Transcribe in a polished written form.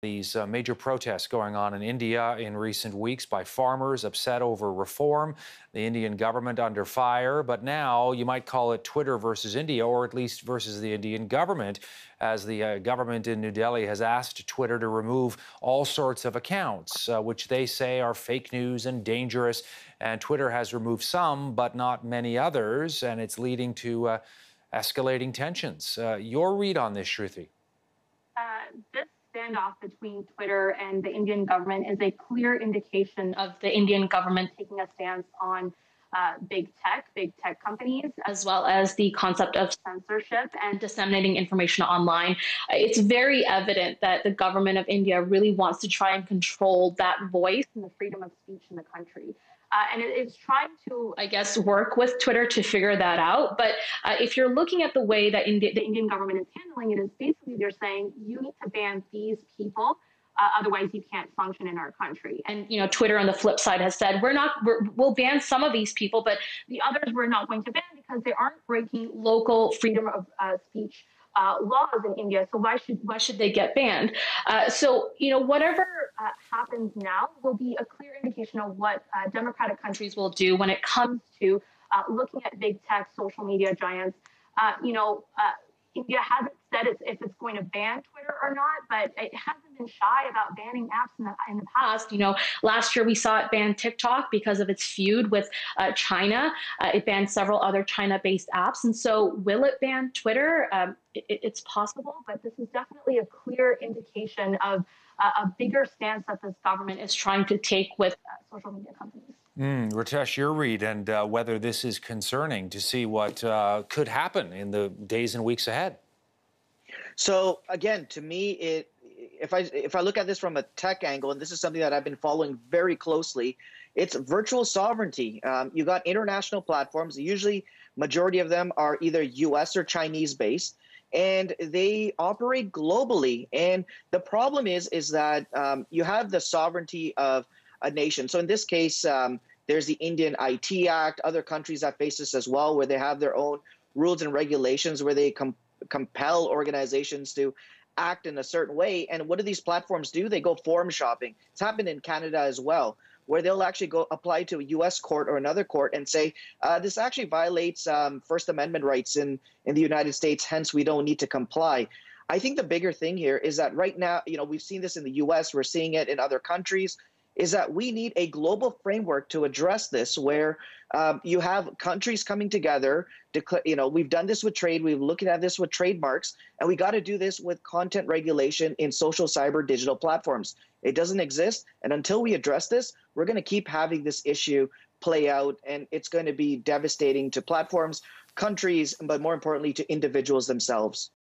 These major protests going on in India in recent weeks by farmers upset over reform, the Indian government under fire. But now you might call it Twitter versus India, or at least versus the Indian government, as the government in New Delhi has asked Twitter to remove all sorts of accounts, which they say are fake news and dangerous. And Twitter has removed some, but not many others, and it's leading to escalating tensions. Your read on this, Shruti? This standoff between Twitter and the Indian government is a clear indication of the Indian government taking a stance on big tech companies, as well as the concept of censorship and disseminating information online. It's very evident that the government of India really wants to try and control that voice and the freedom of speech in the country. And it's trying to, I guess, work with Twitter to figure that out. But if you're looking at the way that the Indian government is handling it, is basically they're saying you need to ban these people. Otherwise, you can't function in our country. And Twitter on the flip side has said we'll ban some of these people, but the others we're not going to ban because they aren't breaking local freedom of speech laws in India. So why should they get banned? So whatever happens now will be a clear indication of what democratic countries will do when it comes to looking at big tech, social media giants. India hasn't said if it's going to ban Twitter or not, but it hasn't been shy about banning apps in the past. Last year we saw it ban TikTok because of its feud with China. It banned several other China-based apps. And so will it ban Twitter? It's possible, but this is definitely a clear indication of a bigger stance that this government is trying to take with social media companies. Ritesh, your read and whether this is concerning to see what could happen in the days and weeks ahead. So again, to me, if I look at this from a tech angle, and this is something that I've been following very closely, it's virtual sovereignty. You got international platforms. Usually, majority of them are either U.S. or Chinese based, and they operate globally. And the problem is that you have the sovereignty of a nation. So in this case, there's the Indian IT Act. Other countries that face this as well, where they have their own rules and regulations, where they compel organizations to act in a certain way. And what do these platforms do? They go forum shopping. It's happened in Canada as well, where they'll actually go apply to a U.S. court or another court and say, this actually violates First Amendment rights in the United States, hence we don't need to comply. I think the bigger thing here is that right now, we've seen this in the U.S., we're seeing it in other countries, is that we need a global framework to address this, where you have countries coming together. We've done this with trade. We're looking at this with trademarks, and we got to do this with content regulation in social, cyber, digital platforms. It doesn't exist, and until we address this, we're going to keep having this issue play out, and it's going to be devastating to platforms, countries, but more importantly, to individuals themselves.